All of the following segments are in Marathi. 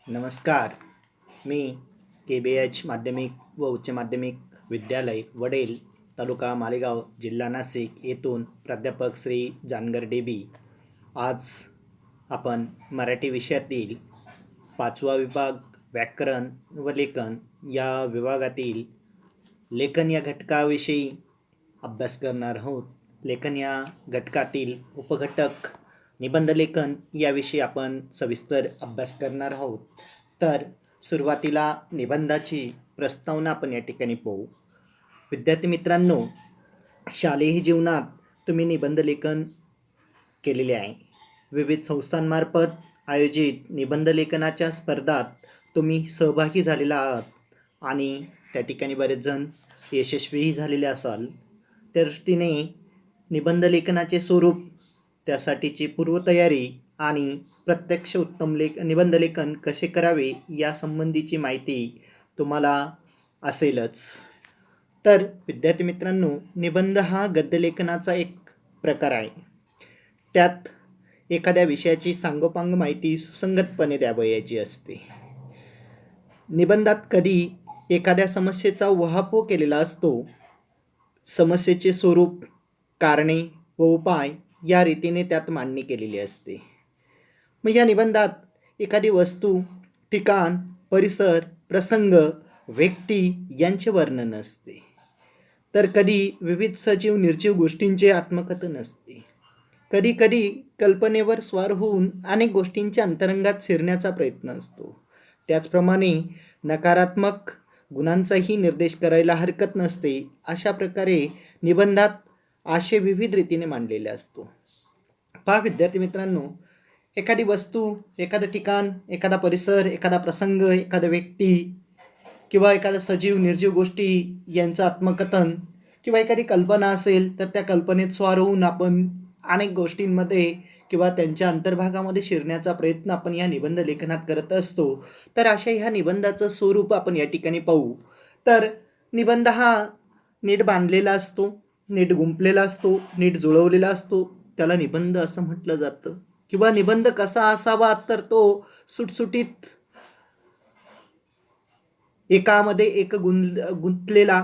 नमस्कार. मी KBH माध्यमिक व उच्च माध्यमिक विद्यालय वडेल, तालुका मालेगाव, जिल्हा नाशिक येथून प्राध्यापक श्री जानगर डेबी. आज आपण मराठी विषयातील 5वा विभाग व्याकरण व लेखन या विभागातील लेखन या घटकाविषयी अभ्यास करणार आहोत. लेखन या घटकातील उपघटक निबंध लेखन याविषयी आपण सविस्तर अभ्यास करणार आहोत. तर सुरुवातीला निबंधाची प्रस्तावना आपण या ठिकाणी पाहू. विद्यार्थी मित्रांनो, शालेय जीवनात तुम्ही निबंध लेखन केलेले आहे. विविध संस्थांमार्फत आयोजित निबंध लेखनाच्या स्पर्धात तुम्ही सहभागी झालेला आहात आणि त्या ठिकाणी बरेच जण यशस्वीही झालेले असाल. त्या दृष्टीने निबंध लेखनाचे स्वरूप, त्यासाठीची पूर्वतयारी आणि प्रत्यक्ष उत्तम निबंध लेखन कसे करावे या संबंधीची माहिती तुम्हाला असेलच. तर विद्यार्थी मित्रांनो, निबंध हा गद्यलेखनाचा एक प्रकार आहे. त्यात एखाद्या विषयाची सांगोपांग माहिती सुसंगतपणे द्यावयाची असते. निबंधात कधी एखाद्या समस्येचा उहापोह केलेला असतो. समस्येचे स्वरूप, कारणे व उपाय या रीतीने त्यात मांडणी केलेली असते. मग या निबंधात एखादी वस्तू, ठिकाण, परिसर, प्रसंग, व्यक्ती यांचे वर्णन असते. तर कधी विविध सजीव निर्जीव गोष्टींचे आत्मकथन असते. कधी कधी कल्पनेवर स्वार होऊन अनेक गोष्टींच्या अंतरंगात शिरण्याचा प्रयत्न असतो. त्याचप्रमाणे नकारात्मक गुणांचाही निर्देश करायला हरकत नसते. अशा प्रकारे निबंधात आशय विविध रीतीने मांडलेले असतो. पहा विद्यार्थी मित्रांनो, एखादी वस्तू, एखादं ठिकाण, एखादा परिसर, एखादा प्रसंग, एखादा व्यक्ती किंवा एखादा सजीव निर्जीव गोष्टी यांचं आत्मकथन किंवा एखादी कल्पना असेल तर त्या कल्पनेत स्वार होऊन आपण अनेक गोष्टींमध्ये किंवा त्यांच्या अंतर्भागामध्ये शिरण्याचा प्रयत्न आपण या निबंध लेखनात करत असतो. तर अशा ह्या निबंधाचं स्वरूप आपण या ठिकाणी पाहू. तर निबंध हा नीट बांधलेला असतो, नीट गुंफलेला असतो, नीट जुळवलेला असतो. त्याला निबंध असं म्हटलं जातं. किंवा निबंध कसा असावा, तर तो सुटसुटीत एकामध्ये एक गुंतलेला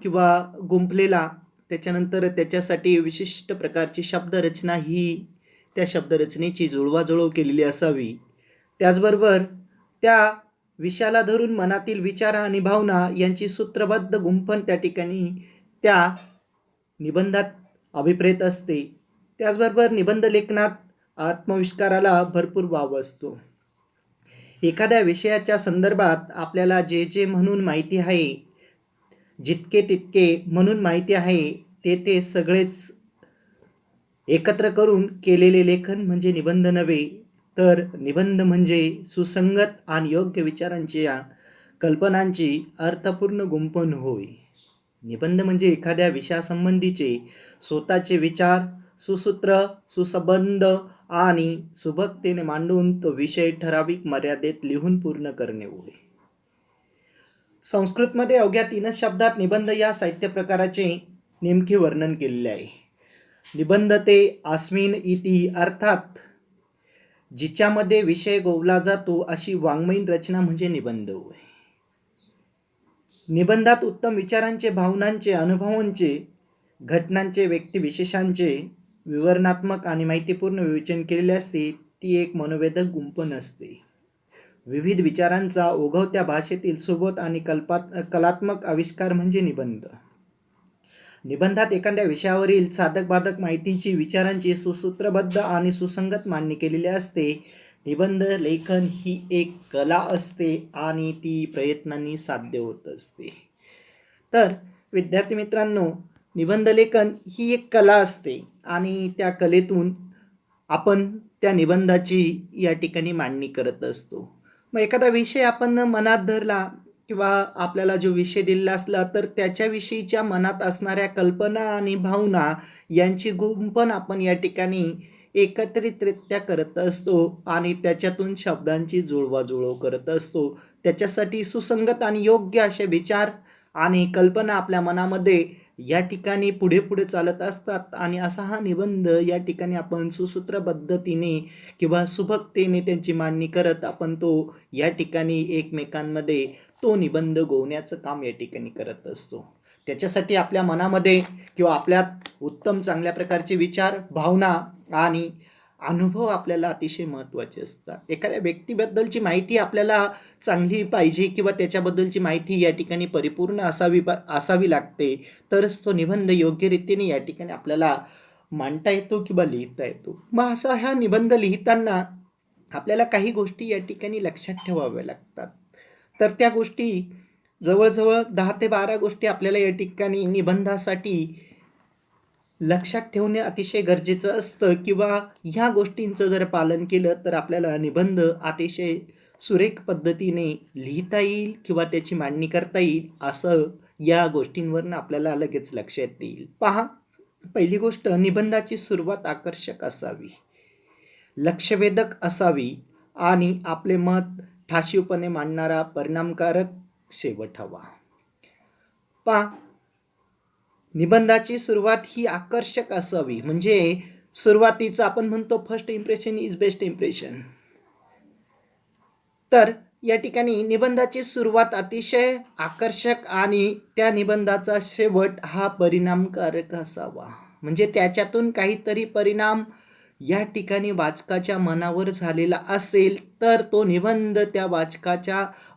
किंवा गुंफलेला, त्याच्यानंतर त्याच्यासाठी विशिष्ट प्रकारची शब्दरचना ही त्या शब्दरचनेची जुळवाजुळव केलेली असावी. त्याचबरोबर त्या विषयाला धरून मनातील विचार आणि भावना यांची सूत्रबद्ध गुंफण त्या ठिकाणी त्या निबंधात अभिप्रेत असते. त्याचबरोबर निबंध लेखनात आत्मविष्काराला भरपूर वाव असतो. एखाद्या विषयाच्या संदर्भात आपल्याला जे जे म्हणून माहिती आहे, जितके तितके म्हणून माहिती आहे, ते सगळेच एकत्र करून केलेले लेखन म्हणजे निबंध नव्हे, तर निबंध म्हणजे सुसंगत आणि योग्य विचारांच्या कल्पनांची अर्थपूर्ण गुंफण होय. निबंध म्हणजे एखाद्या विषयासंबंधीचे स्वतःचे विचार सुसूत्र, सुसंबद्ध आणि सुबकतेने मांडून तो विषय ठराविक मर्यादेत लिहून पूर्ण करणे होय. संस्कृतमध्ये अवघ्या 3च शब्दात निबंध या साहित्य प्रकाराचे नेमके वर्णन केलेले आहे. निबंध ते अस्मिन इति, अर्थात जिच्यामध्ये विषय गोवला जातो अशी वाङ्मयीन रचना म्हणजे निबंध होय. निबंधात उत्तम विचारांचे, भावनांचे, अनुभवांचे, घटनांचे, व्यक्तिविशेषांचे विवरणात्मक आणि माहितीपूर्ण विवेचन केलेले असते. ती एक मनोवेधक गुंफण असते. विविध विचारांचा ओघवत्या भाषेतील सुबोध आणि कलात्मक आविष्कार म्हणजे निबंध. निबंधात एखाद्या विषयावरील साधक बाधक माहितीची, विचारांची सुसूत्रबद्ध आणि सुसंगत मांडणी केलेली असते. निबंध लेखन ही एक कला असते आणि ती प्रयत्नांनी साध्य होत असते. तर विद्यार्थी मित्रांनो, निबंध लेखन ही एक कला असते आणि त्या कलेतून आपण त्या निबंधाची या ठिकाणी मांडणी करत असतो. मग एखादा विषय आपण मनात धरला किंवा आपल्याला जो विषय दिलेला असला तर त्याच्याविषयीच्या मनात असणाऱ्या कल्पना आणि भावना यांची गुंफण आपण या ठिकाणी एकत्रितरित्या करत असतो आणि त्याच्यातून शब्दांची जुळवाजुळव करत असतो. त्याच्यासाठी सुसंगत आणि योग्य असे विचार आणि कल्पना आपल्या मनामध्ये या ठिकाणी पुढे पुढे चालत असतात आणि असा हा निबंध या ठिकाणी आपण सुसूत्र पद्धतीने किंवा सुबकतेने त्यांची मांडणी करत आपण तो या ठिकाणी एकमेकांमध्ये तो निबंध गोवण्याचं काम या ठिकाणी करत असतो. त्याच्यासाठी आपल्या मनामध्ये किंवा आपल्यात उत्तम चांगल्या प्रकारचे विचार, भावना आणि अनुभव आपल्याला अतिशय महत्त्वाचे असतात. एखाद्या व्यक्तीबद्दलची माहिती आपल्याला चांगली पाहिजे किंवा त्याच्याबद्दलची माहिती या ठिकाणी परिपूर्ण असावी लागते, तरच तो निबंध योग्य रीतीने या ठिकाणी आपल्याला मांडता येतो किंवा लिहिता येतो. मग असा हा निबंध लिहिताना आपल्याला काही गोष्टी या ठिकाणी लक्षात ठेवाव्या लागतात. तर त्या गोष्टी जवळजवळ 10 ते 12 गोष्टी आपल्याला या ठिकाणी निबंधासाठी लक्षात ठेवणे अतिशय गरजेचं असतं किंवा ह्या गोष्टींचं जर पालन केलं तर आपल्याला निबंध अतिशय सुरेख पद्धतीने लिहिता येईल किंवा त्याची मांडणी करता येईल, असं या गोष्टींवरनं आपल्याला लगेच लक्षात येईल. पहा, पहिली गोष्ट, निबंधाची सुरुवात आकर्षक असावी, लक्षवेधक असावी आणि आपले मत ठाशीवपणे मांडणारा परिणामकारक शेवट हवा. पहा, निबंधाची सुरुवात ही आकर्षक असावी, म्हणजे सुरुवातीचं आपण म्हणतो first impression is best impression. तर या ठिकाणी निबंधाची सुरुवात अतिशय आकर्षक आणि त्या निबंधाचा शेवट हा परिणामकारक असावा, म्हणजे त्याच्यातून काहीतरी परिणाम या ठिकाणी वाचकाच्या मनावर झालेला असेल तर तो निबंध त्या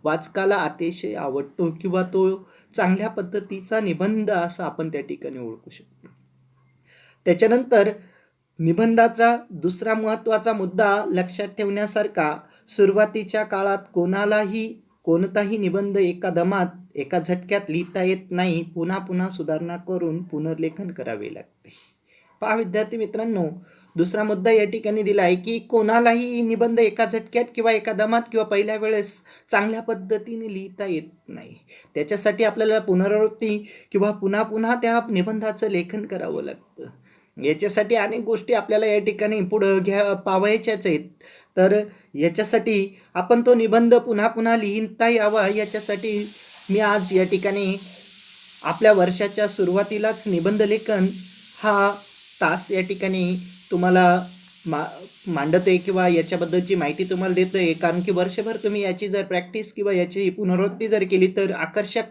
वाचकाला अतिशय आवडतो किंवा तो चांगल्या पद्धतीचा निबंध असा आपण त्या ठिकाणी ओळखू शकतो. त्याच्यानंतर निबंधाचा दुसरा महत्त्वाचा मुद्दा लक्षात ठेवण्यासारखा, सुरुवातीच्या काळात कोणताही निबंध एका दमात एका झटक्यात लिहिता येत नाही. पुन्हा पुन्हा सुधारणा करून पुनर्लेखन करावे लागते. पहा विद्यार्थी मित्रांनो, दुसरा मुद्दा या ठिकाणी दिला आहे की कोणालाही निबंध एका झटक्यात किंवा एका दमात किंवा पहिल्या वेळेस चांगल्या पद्धतीने लिहिता येत नाही. त्याच्यासाठी आपल्याला पुनरावृत्ती किंवा पुन्हा पुन्हा त्या निबंधाचं लेखन करावं लागतं. याच्यासाठी अनेक गोष्टी आपल्याला या ठिकाणी पुढं पावायच्याच आहेत. तर याच्यासाठी आपण तो निबंध पुन्हा पुन्हा लिहिता यावा, याच्यासाठी मी आज या ठिकाणी आपल्या वर्षाच्या सुरुवातीलाच निबंध लेखन हा तास या ठिकाणी तुम्हाला मांडतोय किंवा याच्याबद्दलची माहिती तुम्हाला देतोय. कारण की वर्षभर तुम्ही याची जर प्रॅक्टिस किंवा याची पुनरावृत्ती जर केली तर आकर्षक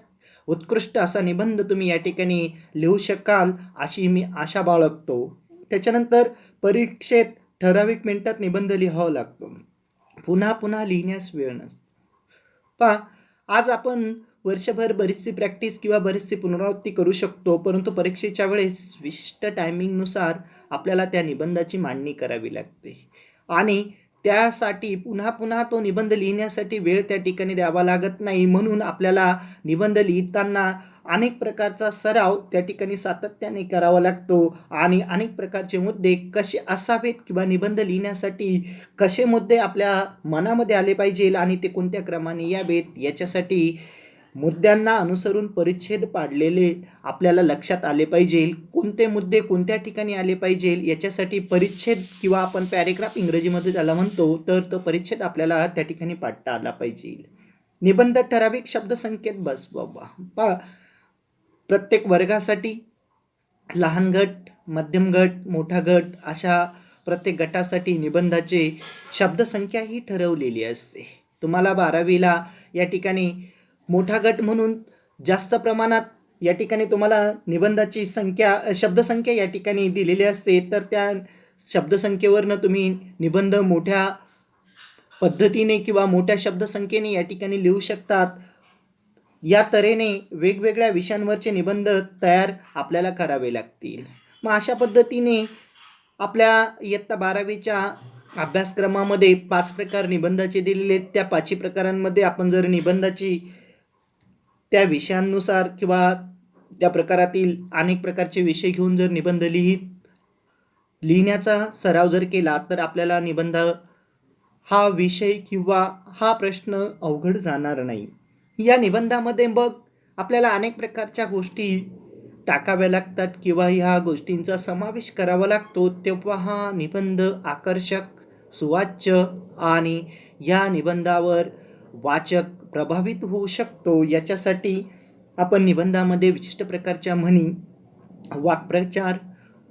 उत्कृष्ट असा निबंध तुम्ही या ठिकाणी लिहू शकाल, अशी मी आशा बाळगतो. त्याच्यानंतर परीक्षेत ठराविक मिनिटात निबंध लिहावा लागतो, पुन्हा पुन्हा लिहिण्यास वेळ नसतो. पहा, आज आपण वर्षभर बरीचशी प्रॅक्टिस किंवा बरीचशी पुनरावृत्ती करू शकतो, परंतु परीक्षेच्या वेळेस विशिष्ट टायमिंगनुसार आपल्याला त्या निबंधाची मांडणी करावी लागते आणि त्यासाठी पुन्हा पुन्हा तो निबंध लिहिण्यासाठी वेळ त्या ठिकाणी द्यावा लागत नाही. म्हणून आपल्याला निबंध लिहिताना अनेक प्रकारचा सराव त्या ठिकाणी सातत्याने करावा लागतो आणि अनेक प्रकारचे मुद्दे कसे असावेत किंवा निबंध लिहिण्यासाठी कसे मुद्दे आपल्या मनामध्ये आले पाहिजे आणि ते कोणत्या क्रमाने यावेत, याच्यासाठी मुद्द्यांना अनुसरून परिच्छेद पाडलेले आपल्याला लक्षात आले पाहिजे. कोणते मुद्दे कोणत्या ठिकाणी आले पाहिजे याच्यासाठी परिच्छेद किंवा आपण पॅरेग्राफ इंग्रजीमध्ये ज्याला म्हणतो, तर तो परिच्छेद आपल्याला त्या ठिकाणी पाडता आला पाहिजे. निबंध ठराविक शब्दसंख्येत बसवावा. पहा, प्रत्येक वर्गासाठी लहान गट, मध्यम गट, मोठा गट अशा प्रत्येक गटासाठी निबंधाचे शब्दसंख्या ही ठरवलेली असते. तुम्हाला 12वीला या ठिकाणी मोठा गट म्हणून जास्त प्रमाणात या ठिकाणी तुम्हाला निबंधाची शब्दसंख्या या ठिकाणी दिलेली असते, तर त्या शब्दसंख्येवरनं तुम्ही निबंध मोठ्या पद्धतीने किंवा मोठ्या शब्दसंख्येने या ठिकाणी लिहू शकतात. या तऱ्हेने वेगवेगळ्या विषयांवरचे निबंध तयार आपल्याला करावे लागतील. मग अशा पद्धतीने आपल्या इयत्ता 12वीच्या अभ्यासक्रमामध्ये 5 प्रकार निबंधाचे दिलेले आहेत. त्या 5 प्रकारांमध्ये आपण जर निबंधाची त्या विषयांनुसार किंवा त्या प्रकारातील अनेक प्रकारचे विषय घेऊन जर निबंध लिहिण्याचा सराव जर केला तर आपल्याला निबंध हा विषय किंवा हा प्रश्न अवघड जाणार नाही. या निबंधामध्ये मग आपल्याला अनेक प्रकारच्या गोष्टी टाकाव्या लागतात किंवा ह्या गोष्टींचा समावेश करावा लागतो, तेव्हा हा निबंध आकर्षक, सुवाच्य आणि या निबंधावर वाचक प्रभावित होऊ शकतो. याच्यासाठी आपण निबंधामध्ये विशिष्ट प्रकारच्या म्हणी वाक्प्रचार,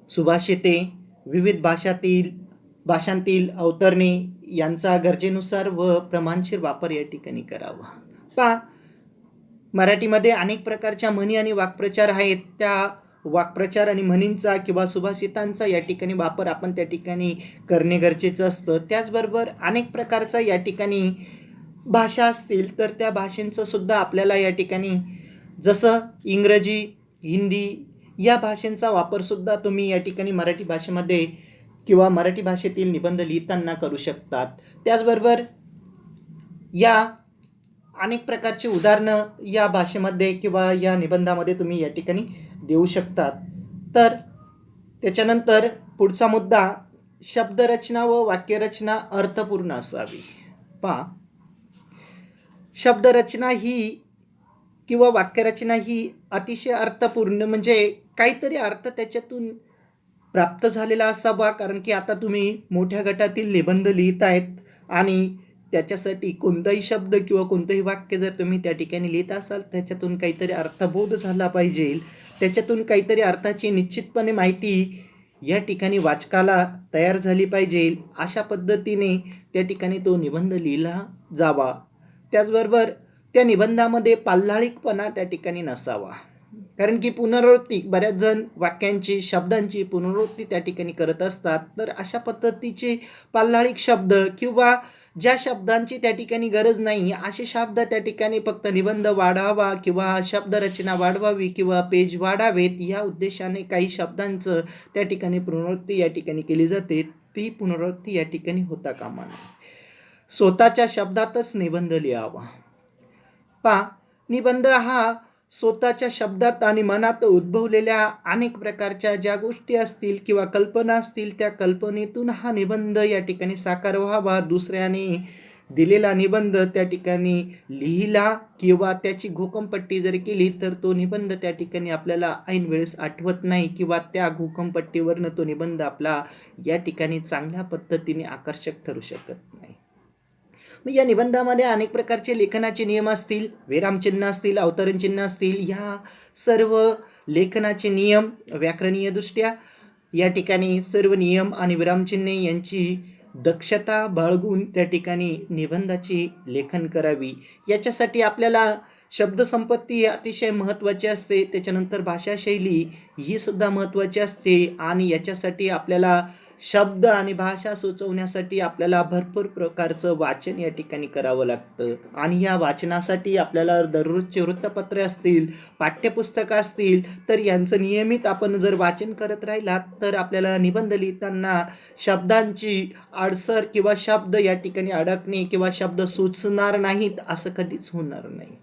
सुभाषिते, विविध भाषांतील अवतरणे यांचा गरजेनुसार व प्रमाणशीर वापर या ठिकाणी करावा. पहा, मराठीमध्ये अनेक प्रकारच्या म्हणी आणि वाक्प्रचार आहेत. त्या वाक्प्रचार आणि म्हणींचा किंवा सुभाषितांचा या ठिकाणी वापर आपण त्या ठिकाणी करणे गरजेचं असतं. त्याचबरोबर अनेक प्रकारचा या ठिकाणी भाषा असतील तर त्या भाषेंचं सुद्धा आपल्याला या ठिकाणी जसं इंग्रजी, हिंदी या भाषेंचा वापरसुद्धा तुम्ही या ठिकाणी मराठी भाषेमध्ये किंवा मराठी भाषेतील निबंध लिहिताना करू शकतात. त्याचबरोबर या अनेक प्रकारची उदाहरणं या भाषेमध्ये किंवा या निबंधामध्ये तुम्ही या ठिकाणी देऊ शकतात. तर त्याच्यानंतर पुढचा मुद्दा, शब्दरचना व वाक्यरचना अर्थपूर्ण असावी. पहा, शब्दरचना ही किंवा वाक्यरचना ही अतिशय अर्थपूर्ण म्हणजे काहीतरी अर्थ त्याच्यातून प्राप्त झालेला असावा. कारण की आता तुम्ही मोठ्या गटातील निबंध लिहित आहेत आणि त्याच्यासाठी कोणताही शब्द किंवा कोणतंही वाक्य जर तुम्ही त्या ठिकाणी लिहित असाल त्याच्यातून काहीतरी अर्थबोध झाला पाहिजे, त्याच्यातून काहीतरी अर्थाची निश्चितपणे माहिती या ठिकाणी वाचकाला तयार झाली पाहिजे. अशा पद्धतीने त्या ठिकाणी तो निबंध लिहिला जावा. त्याचबरोबर त्या निबंधामध्ये पाल्हाळिकपणा त्या ठिकाणी नसावा. कारण की पुनरावृत्ती, बऱ्याच जण वाक्यांची शब्दांची पुनरावृत्ती त्या ठिकाणी करत असतात. तर अशा पद्धतीचे पाल्हाळिक शब्द किंवा ज्या शब्दांची त्या ठिकाणी गरज नाही असे शब्द त्या ठिकाणी फक्त निबंध वाढावा किंवा शब्दरचना वाढवावी किंवा पेज वाढावेत या उद्देशाने काही शब्दांचं त्या ठिकाणी पुनरावृत्ती या ठिकाणी केली जाते. ती पुनरावृत्ती या ठिकाणी होता कामा नये. स्वतःच्या शब्दातच निबंध लिहावा. पहा, निबंध हा स्वतःच्या शब्दात आणि मनात उद्भवलेल्या अनेक प्रकारच्या ज्या गोष्टी असतील किंवा कल्पना असतील त्या कल्पनेतून हा निबंध या ठिकाणी साकार व्हावा. दुसऱ्याने दिलेला निबंध त्या ठिकाणी लिहिला किंवा त्याची घोकमपट्टी जर केली तर तो निबंध त्या ठिकाणी आपल्याला ऐन वेळेस आठवत नाही किंवा त्या घोकमपट्टीवरनं तो निबंध आपला या ठिकाणी चांगल्या पद्धतीने आकर्षक ठरू शकत नाही. मग या निबंधामध्ये अनेक प्रकारचे लेखनाचे नियम असतील, विरामचिन्ह असतील, अवतरणचिन्ह असतील. ह्या सर्व लेखनाचे नियम व्याकरणीय दृष्ट्या या ठिकाणी सर्व नियम आणि विरामचिन्हे यांची दक्षता बाळगून त्या ठिकाणी निबंधाची लेखन करावी. याच्यासाठी आपल्याला शब्दसंपत्ती अतिशय महत्त्वाची असते. त्याच्यानंतर भाषाशैली ही सुद्धा महत्त्वाची असते आणि याच्यासाठी आपल्याला शब्द आणि भाषा सुचवण्यासाठी आपल्याला भरपूर प्रकारचं वाचन या ठिकाणी करावं लागतं. आणि या वाचनासाठी आपल्याला दररोजचे वृत्तपत्रे असतील, पाठ्यपुस्तकं असतील तर यांचं नियमित आपण जर वाचन करत राहिलात तर आपल्याला निबंध लिहिताना शब्दांची अडसर किंवा शब्द या ठिकाणी अडकणे किंवा शब्द सुचणार नाहीत असं कधीच होणार नाही.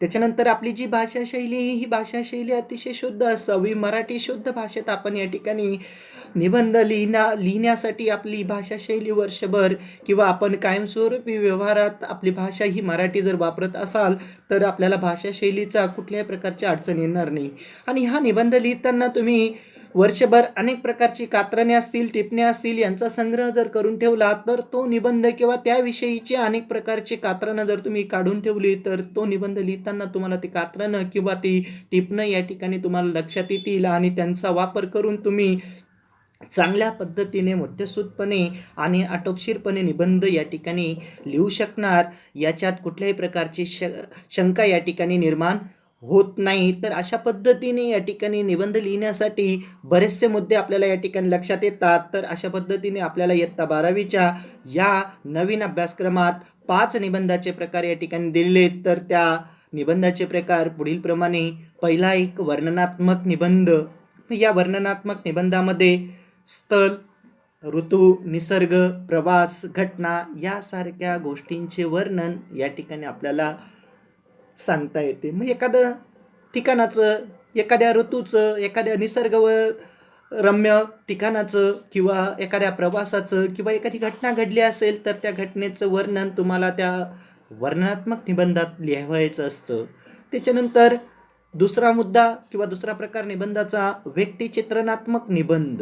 त्याच्यानंतर आपली जी भाषाशैली ही भाषाशैली अतिशय शुद्ध असावी. मराठी शुद्ध भाषेत आपण या ठिकाणी निबंध लिहिण्यासाठी आपली भाषाशैली वर्षभर किंवा आपण कायमस्वरूपी व्यवहारात आपली भाषा ही मराठी जर वापरत असाल तर आपल्याला भाषाशैलीचा कुठल्याही प्रकारची अडचण येणार नाही. आणि हा निबंध लिहिताना तुम्ही वर्षभर अनेक प्रकारची कात्रणे असतील, टिपण्या असतील यांचा संग्रह जर करून ठेवला तर तो निबंध किंवा त्याविषयीची अनेक प्रकारची कात्रणं जर तुम्ही काढून ठेवली तर तो निबंध लिहिताना तुम्हाला ती कात्रणं किंवा ती टिपणं या ठिकाणी तुम्हाला लक्षात येतील आणि त्यांचा वापर करून तुम्ही चांगल्या पद्धतीने मुद्देसूदपणे आणि आटोपशीरपणे निबंध या ठिकाणी लिहू शकणार. याच्यात कुठल्याही प्रकारची शंका या ठिकाणी निर्माण होत नाही. तर अशा पद्धतीने या ठिकाणी निबंध लिहिण्यासाठी बरेचसे मुद्दे आपल्याला या ठिकाणी लक्षात येतात. तर अशा पद्धतीने आपल्याला इयत्ता 12वीच्या या नवीन अभ्यासक्रमात 5 निबंधाचे प्रकार या ठिकाणी दिलेले. तर त्या निबंधाचे प्रकार पुढील प्रमाणे, पहिला एक वर्णनात्मक निबंध. या वर्णनात्मक निबंधामध्ये स्थळ, ऋतू, निसर्ग, प्रवास, घटना यासारख्या गोष्टींचे वर्णन या ठिकाणी आपल्याला सांगता येते. मग एखादं ठिकाणाचं, एखाद्या ऋतूचं, एखाद्या निसर्ग व रम्य ठिकाणाचं किंवा एखाद्या प्रवासाचं किंवा एखादी घटना घडली असेल तर त्या घटनेचं वर्णन तुम्हाला त्या वर्णनात्मक निबंधात लिहायचं असतं. त्याच्यानंतर दुसरा मुद्दा किंवा दुसरा प्रकार निबंधाचा व्यक्तिचित्रणात्मक निबंध.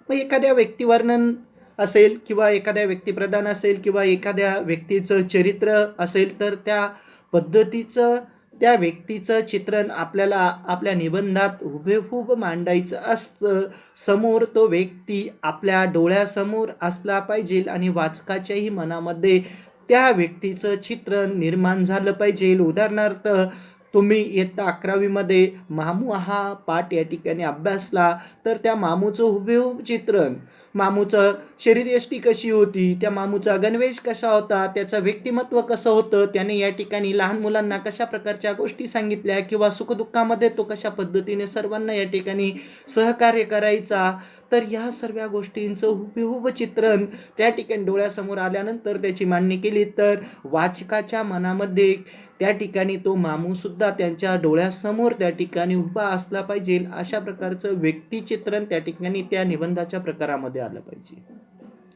मग एखाद्या व्यक्तिवर्णन असेल किंवा एखाद्या व्यक्तिप्रधान असेल किंवा एखाद्या व्यक्तीचं चरित्र असेल तर त्या पद्धतीचं त्या व्यक्तीचं चित्रण आपल्याला आपल्या निबंधात हुबेहूब मांडायचं असतं. समोर तो व्यक्ती आपल्या डोळ्यासमोर असला पाहिजे आणि वाचकाच्याही मनामध्ये त्या व्यक्तीचं चित्रण निर्माण झालं पाहिजे. उदाहरणार्थ, तुम्ही इयत्ता 11वीमध्ये मामू हा पाठ या ठिकाणी अभ्यासला, तर त्या मामूचं हुबेहूब चित्रण, मामूचं शरीरयष्टी कशी होती, त्या मामूचा गणवेश कसा होता, त्याचं व्यक्तिमत्व कसं होतं, त्याने या ठिकाणी लहान मुलांना कशा प्रकारच्या गोष्टी सांगितल्या किंवा सुखदुःखामध्ये तो कशा पद्धतीने सर्वांना या ठिकाणी सहकार्य करायचा, तर ह्या सर्व गोष्टींचं हुबेहूब चित्रण त्या ठिकाणी डोळ्यासमोर आल्यानंतर त्याची मांडणी केली तर वाचकाच्या मनामध्ये त्या ठिकाणी तो मामूसुद्धा त्यांच्या डोळ्यासमोर त्या ठिकाणी उभा असला पाहिजे. अशा प्रकारचं व्यक्तिचित्रण त्या ठिकाणी त्या निबंधाच्या प्रकारामध्ये आलं पाहिजे.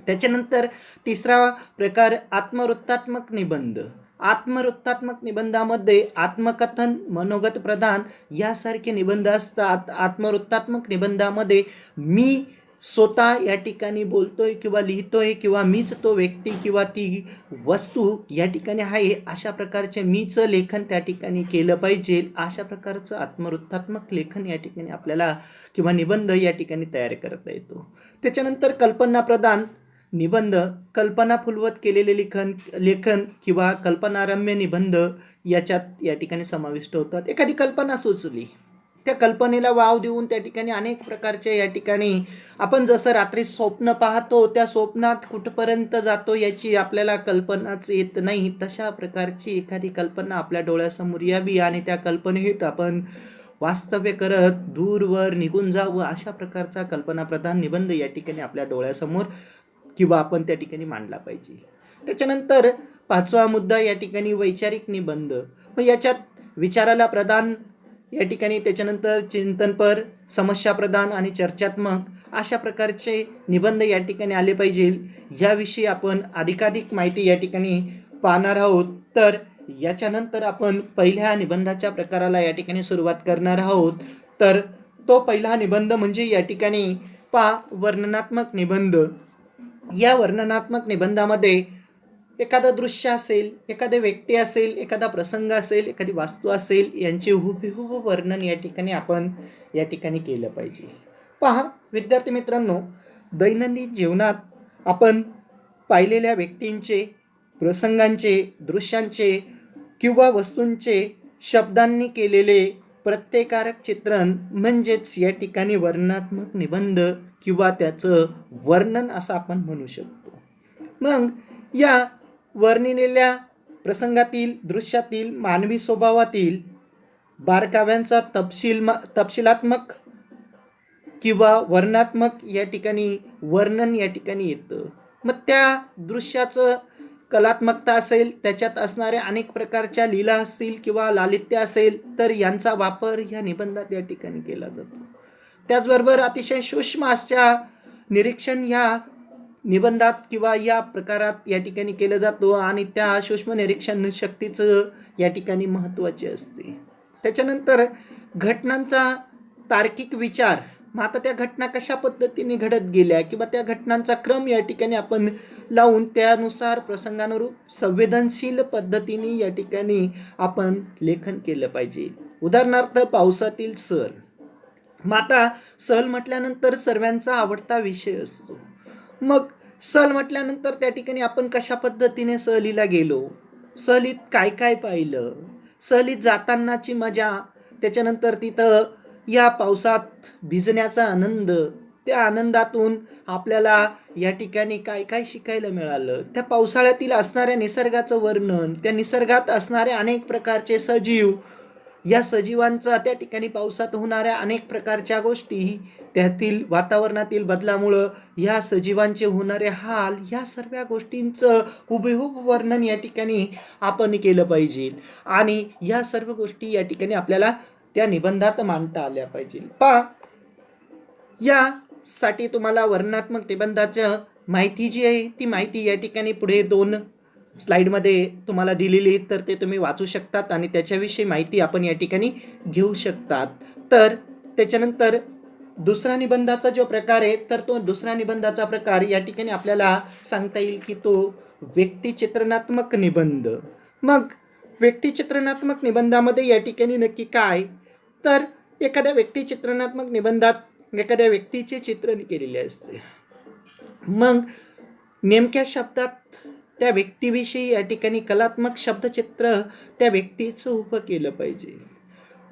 त्याच्यानंतर तिसरा प्रकार आत्मवृत्तात्मक निबंध. आत्मवृत्तात्मक निबंधामध्ये आत्मकथन, मनोगत प्रधान यासारखे निबंध असतात. आत्मवृत्तात्मक निबंधामध्ये मी स्वतः या ठिकाणी बोलतोय किंवा लिहितोय किंवा मीच तो व्यक्ती किंवा ती वस्तू या ठिकाणी आहे, अशा प्रकारचे मीच लेखन त्या ठिकाणी केलं पाहिजे. अशा प्रकारचं आत्मवृत्तात्मक लेखन या ठिकाणी आपल्याला किंवा निबंध या ठिकाणी तयार करता येतो. त्याच्यानंतर कल्पनाप्रधान निबंध, कल्पना फुलवत केलेले लेखन किंवा कल्पनारम्य निबंध याच्यात या ठिकाणी समाविष्ट होतात. एखादी कल्पना सुचली, त्या कल्पनेला वाव देऊन त्या ठिकाणी अनेक प्रकारचे या ठिकाणी आपण जसं रात्री स्वप्न पाहतो, त्या स्वप्नात कुठपर्यंत जातो याची आपल्याला कल्पनाच येत नाही, तशा प्रकारची एखादी कल्पना आपल्या डोळ्यासमोर यावी आणि त्या कल्पनेत आपण वास्तव्य करत दूरवर निघून जावं, अशा प्रकारचा कल्पनाप्रधान निबंध या ठिकाणी आपल्या डोळ्यासमोर किंवा आपण त्या ठिकाणी मांडला पाहिजे. त्याच्यानंतर 5वा मुद्दा या ठिकाणी वैचारिक निबंध. मग याच्यात विचाराला प्रधान या ठिकाणी, त्याच्यानंतर चिंतनपर, समस्या प्रधान आणि चर्चात्मक अशा प्रकारचे निबंध या ठिकाणी आले पाहिजे. याविषयी आपण अधिकाधिक माहिती या ठिकाणी पाहणार आहोत. तर याच्यानंतर आपण पहिल्या निबंधाच्या प्रकाराला या ठिकाणी सुरुवात करणार आहोत. तर तो पहिला निबंध म्हणजे या ठिकाणी वर्णनात्मक निबंध. या वर्णनात्मक निबंधामध्ये एखादं दृश्य असेल, एखादी व्यक्ती असेल, एखादा प्रसंग असेल, एखादी वास्तू असेल, यांचे हुबेहूब वर्णन या ठिकाणी आपण या ठिकाणी केलं पाहिजे. पहा विद्यार्थी मित्रांनो, दैनंदिन जीवनात आपण पाहिलेल्या व्यक्तींचे, प्रसंगांचे, दृश्यांचे किंवा वस्तूंचे शब्दांनी केलेले प्रत्येकारक चित्रण म्हणजेच या ठिकाणी वर्णनात्मक निबंध किंवा त्याचं वर्णन असं आपण म्हणू शकतो. मग या वर्णिलेल्या प्रसंगातील, दृश्यातील, मानवी स्वभावातील बारकाव्यांचा तपशिलात्मक किंवा वर्णनात्मक या ठिकाणी वर्णन या ठिकाणी येतं. मग त्या दृश्याचं कलात्मकता असेल, त्याच्यात असणाऱ्या अनेक प्रकारच्या लीला असतील किंवा लालित्य असेल, तर यांचा वापर या निबंधात या ठिकाणी केला जातो. त्याचबरोबर अतिशय सूक्ष्म अशा निरीक्षण या निबंधात किंवा या प्रकारात या ठिकाणी केलं जातो आणि त्या सूक्ष्म निरीक्षण शक्तीचं या ठिकाणी महत्त्वाचे असते. त्याच्यानंतर घटनांचा तार्किक विचार. मग आता त्या घटना कशा पद्धतीने घडत गेल्या किंवा त्या घटनांचा क्रम या ठिकाणी आपण लावून त्यानुसार प्रसंगानुरूप संवेदनशील पद्धतीने या ठिकाणी आपण लेखन केलं पाहिजे. उदाहरणार्थ पावसातील सहल. मग आता सहल म्हटल्यानंतर सर्वांचा आवडता विषय असतो. मग सहल म्हटल्यानंतर त्या ठिकाणी आपण कशा पद्धतीने सहलीला गेलो, सहलीत काय काय पाहिलं, सहलीत जातानाची मजा, त्याच्यानंतर तिथं या पावसात भिजण्याचा आनंद, त्या आनंदातून आपल्याला या ठिकाणी काय काय शिकायला मिळालं, त्या पावसाळ्यातील असणाऱ्या निसर्गाचं वर्णन, त्या निसर्गात असणारे अनेक प्रकारचे सजीव, या सजीवांचा त्या ठिकाणी पावसात होणाऱ्या अनेक प्रकारच्या गोष्टी, त्यातील वातावरणातील बदलामुळं ह्या सजीवांचे होणारे हाल, ह्या सर्व गोष्टींचं हुबेहूब वर्णन या ठिकाणी आपण केलं पाहिजे आणि या सर्व गोष्टी या ठिकाणी आपल्याला त्या निबंधात मांडता आल्या पाहिजे. यासाठी तुम्हाला वर्णनात्मक निबंधाचं माहिती जी आहे ती माहिती या ठिकाणी पुढे 2 स्लाईडमध्ये तुम्हाला दिलेली, तर ते तुम्ही वाचू शकतात आणि त्याच्याविषयी माहिती आपण या ठिकाणी घेऊ शकतात. तर त्याच्यानंतर दुसरा निबंधाचा जो प्रकार आहे, तर तो दुसरा निबंधाचा प्रकार या ठिकाणी आपल्याला सांगता येईल की तो व्यक्तिचित्रणात्मक निबंध. मग व्यक्तिचित्रणात्मक निबंधामध्ये या ठिकाणी नक्की काय, तर एखाद्या व्यक्तिचित्रणात्मक निबंधात एखाद्या व्यक्तीचे चित्रण केलेले असते. मग नेमक्या शब्दात त्या व्यक्तीविषयी या ठिकाणी कलात्मक शब्दचित्र त्या व्यक्तीचं उभं केलं पाहिजे.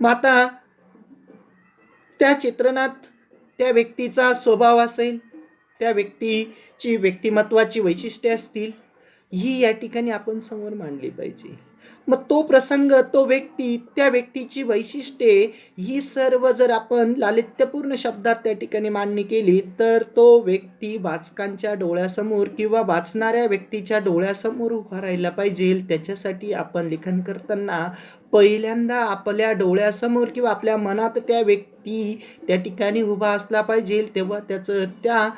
मग आता त्या चित्रणात त्या व्यक्तीचा स्वभाव असेल, त्या व्यक्तीची व्यक्तिमत्वाची वैशिष्ट्ये असतील, ही या ठिकाणी आपण समोर मांडली पाहिजे. मग तो प्रसंग, तो व्यक्ती, त्या व्यक्तीची वैशिष्ट्ये ही सर्व जर आपण लालित्यपूर्ण शब्दात त्या ठिकाणी मांडणी केली तर तो व्यक्ती वाचकांच्या डोळ्यासमोर किंवा वाचणाऱ्या व्यक्तीच्या डोळ्यासमोर उभा राहिला पाहिजे. त्याच्यासाठी आपण लेखन करताना पहिल्यांदा आपल्या डोळ्यासमोर किंवा आपल्या मनात त्या व्यक्ती त्या ठिकाणी उभा असला पाहिजे. तेव्हा त्याचं त्या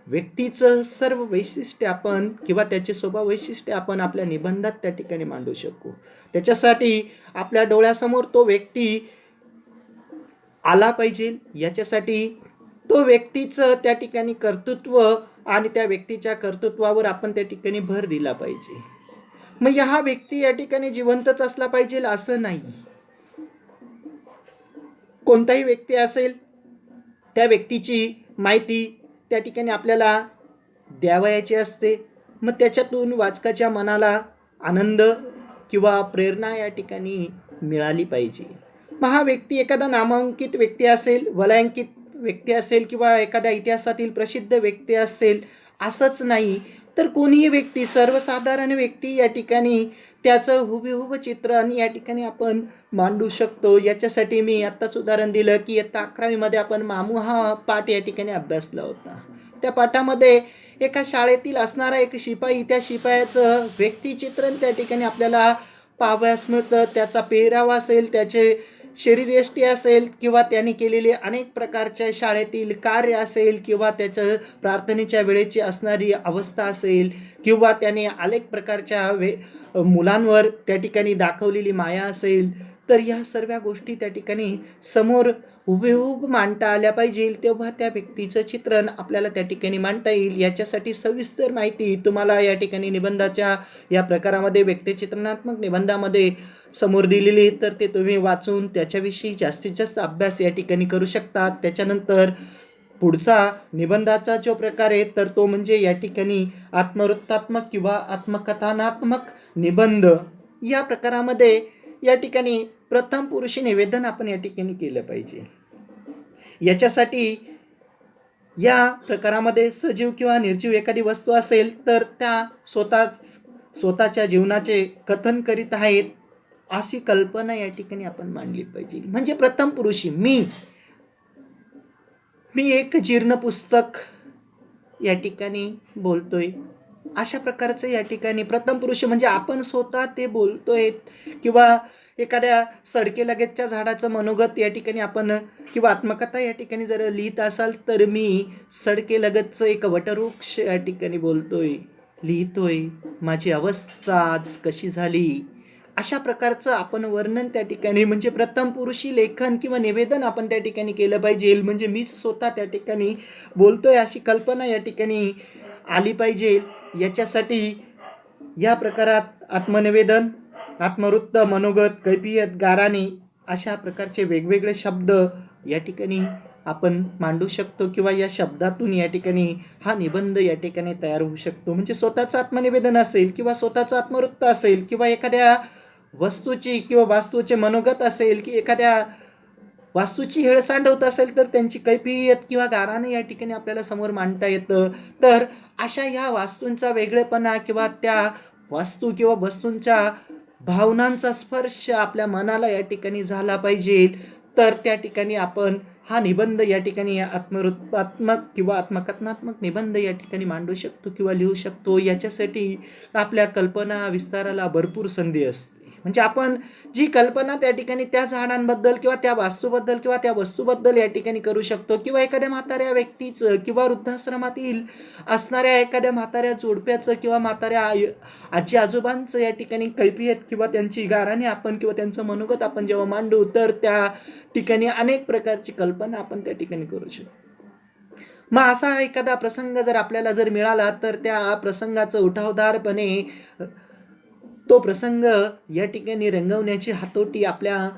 व्यक्तीचं सर्व वैशिष्ट्य आपण किंवा त्याचे स्वभाव वैशिष्ट्य आपण आपल्या निबंधात त्या ठिकाणी मांडू शकू. त्याच्यासाठी आपल्या डोळ्यासमोर तो व्यक्ती आला पाहिजे. याच्यासाठी तो व्यक्तीचं त्या ठिकाणी कर्तृत्व आणि त्या व्यक्तीच्या कर्तृत्वावर आपण त्या ठिकाणी भर दिला पाहिजे. मग हा व्यक्ती या ठिकाणी जिवंतच असला पाहिजे असं नाही. कोणताही व्यक्ती असेल, त्या व्यक्तीची माहिती त्या ठिकाणी आपल्याला द्यावयाची असते. मग त्याच्यातून वाचकाच्या मनाला आनंद किंवा प्रेरणा या ठिकाणी मिळाली पाहिजे. मग हा व्यक्ती एखादा नामांकित व्यक्ती असेल, वलयांकित व्यक्ती असेल किंवा एखाद्या इतिहासातील प्रसिद्ध व्यक्ती असेल असंच नाही, तर कोणीही व्यक्ती, सर्वसाधारण व्यक्ती या ठिकाणी त्याचं हुबेहूब चित्रण या ठिकाणी आपण मांडू शकतो. याच्यासाठी मी आत्ताच उदाहरण दिलं की इयत्ता 11वीमध्ये आपण मामू हा पाठ या ठिकाणी अभ्यासला होता. त्या पाठामध्ये एका शाळेतील असणारा एक शिपाई, त्या शिपायाचं व्यक्तिचित्रण त्या ठिकाणी आपल्याला पाहावयास मिळतं. त्याचा पेहराव असेल, त्याचे शरीरयष्टी असेल किंवा त्याने केलेले अनेक प्रकारच्या शाळेतील कार्य असेल किंवा त्याचं प्रार्थनेच्या वेळेची असणारी अवस्था असेल किंवा त्याने अनेक प्रकारच्या मुलांवर त्या ठिकाणी दाखवलेली माया असेल, तर या सर्व गोष्टी त्या ठिकाणी समोर हुबेहूब मांडता आल्या पाहिजे. तेव्हा त्या व्यक्तीचं चित्रण आपल्याला त्या ठिकाणी मांडता येईल. याच्यासाठी सविस्तर माहिती तुम्हाला या ठिकाणी निबंधाच्या या प्रकारामध्ये, व्यक्तिचित्रणात्मक निबंधामध्ये समोर दिलेली, तर ते तुम्ही वाचून त्याच्याविषयी जास्तीत जास्त अभ्यास या ठिकाणी करू शकतात. त्याच्यानंतर पुढचा निबंधाचा जो प्रकार आहे तर तो म्हणजे या ठिकाणी आत्मवृत्तात्मक किंवा आत्मकथनात्मक निबंध. या प्रकारामध्ये या ठिकाणी प्रथम पुरुषी निवेदन आपण या ठिकाणी केलं पाहिजे. याच्यासाठी या प्रकारामध्ये सजीव किंवा निर्जीव एखादी वस्तू असेल तर त्या स्वतःच्या जीवनाचे कथन करीत आहेत अशी कल्पना या ठिकाणी आपण मांडली पाहिजे. म्हणजे प्रथम पुरुषी मी एक जीर्ण पुस्तक या ठिकाणी बोलतोय, अशा प्रकारचं या ठिकाणी प्रथम पुरुष म्हणजे आपण स्वतः ते बोलतोय. किंवा एखाद्या सडकेलगतच्या झाडाचं मनोगत या ठिकाणी आपण किंवा आत्मकथा या ठिकाणी जर लिहित असाल तर मी सडकेलगतचं एक वटवृक्ष या ठिकाणी लिहितोय, माझी अवस्था आज कशी झाली, अशा प्रकारचं आपण वर्णन त्या ठिकाणी म्हणजे प्रथम पुरुषी लेखन किंवा निवेदन आपण त्या ठिकाणी केलं पाहिजे. म्हणजे मीच स्वतः त्या ठिकाणी बोलतोय अशी कल्पना या ठिकाणी आली पाहिजे. याच्यासाठी या प्रकारात आत्मनिवेदन, आत्मवृत्त, मनोगत, कैफियत, गाराणी अशा प्रकारचे वेगवेगळे शब्द या ठिकाणी आपण मांडू शकतो किंवा या शब्दातून या ठिकाणी हा निबंध या ठिकाणी तयार होऊ शकतो. म्हणजे स्वतःचं आत्मनिवेदन असेल किंवा स्वतःचं आत्मवृत्त असेल किंवा एखाद्या वस्तूची किंवा वास्तूचे मनोगत असेल की एखाद्या वास्तूची हेळसांड होत असेल तर त्यांची कैफियत किंवा गाराणं या ठिकाणी आपल्याला समोर मांडता येतं. तर अशा ह्या वास्तूंचा वेगळेपणा किंवा त्या वास्तू किंवा वस्तूंच्या भावनांचा स्पर्श आपल्या मनाला या ठिकाणी झाला पाहिजे. तर त्या ठिकाणी आपण हा निबंध या ठिकाणी आत्मवृत्तात्मक किंवा आत्मकथनात्मक निबंध या ठिकाणी मांडू शकतो किंवा लिहू शकतो. याच्यासाठी आपल्या कल्पना विस्ताराला भरपूर संधी असते. म्हणजे आपण जी कल्पना त्या ठिकाणी त्या झाडांबद्दल किंवा त्या वास्तूबद्दल किंवा त्या वस्तूबद्दल या ठिकाणी करू शकतो किंवा एखाद्या म्हाताऱ्या व्यक्तीचं किंवा वृद्धाश्रमातील असणाऱ्या एखाद्या म्हाताऱ्या जोडप्याचं किंवा म्हाताऱ्या आजी आजोबांचं या ठिकाणी कैफियत किंवा त्यांची गाराणी आपण किंवा त्यांचं मनोगत आपण जेव्हा मांडू तर त्या ठिकाणी अनेक प्रकारची कल्पना आपण त्या ठिकाणी करू शकतो. मग असा एखादा प्रसंग जर आपल्याला मिळाला तर त्या प्रसंगाचं उठावदारपणे तो प्रसंग या ठिकाणी रंगवण्याची हातोटी आपल्या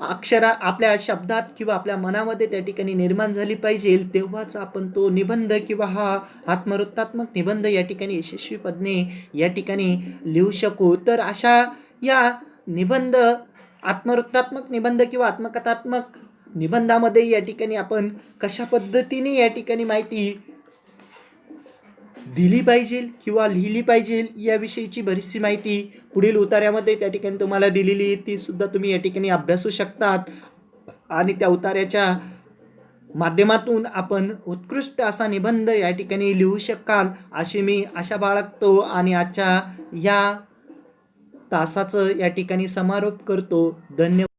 आपल्या शब्दात किंवा आपल्या मनामध्ये त्या ठिकाणी निर्माण झाली पाहिजे, तेव्हाच आपण तो निबंध किंवा हा आत्मवृत्तात्मक निबंध या ठिकाणी यशस्वीपणे या ठिकाणी लिहू शकू. तर अशा या निबंध आत्मवृत्तात्मक निबंध किंवा आत्मकथात्मक निबंधामध्ये या ठिकाणी आपण कशा पद्धतीने या ठिकाणी माहिती दिली पाहिजे किंवा लिहिली पाहिजे याविषयीची बरीचशी माहिती पुढील उतार्यामध्ये त्या ठिकाणी तुम्हाला दिलेली आहे, ती सुद्धा तुम्ही या ठिकाणी अभ्यासू शकतात आणि त्या उतार्याच्या माध्यमातून आपण उत्कृष्ट असा निबंध या ठिकाणी लिहू शकाल अशी मी आशा बाळगतो आणि आजच्या या तासाचं या ठिकाणी समारोप करतो. धन्यवाद.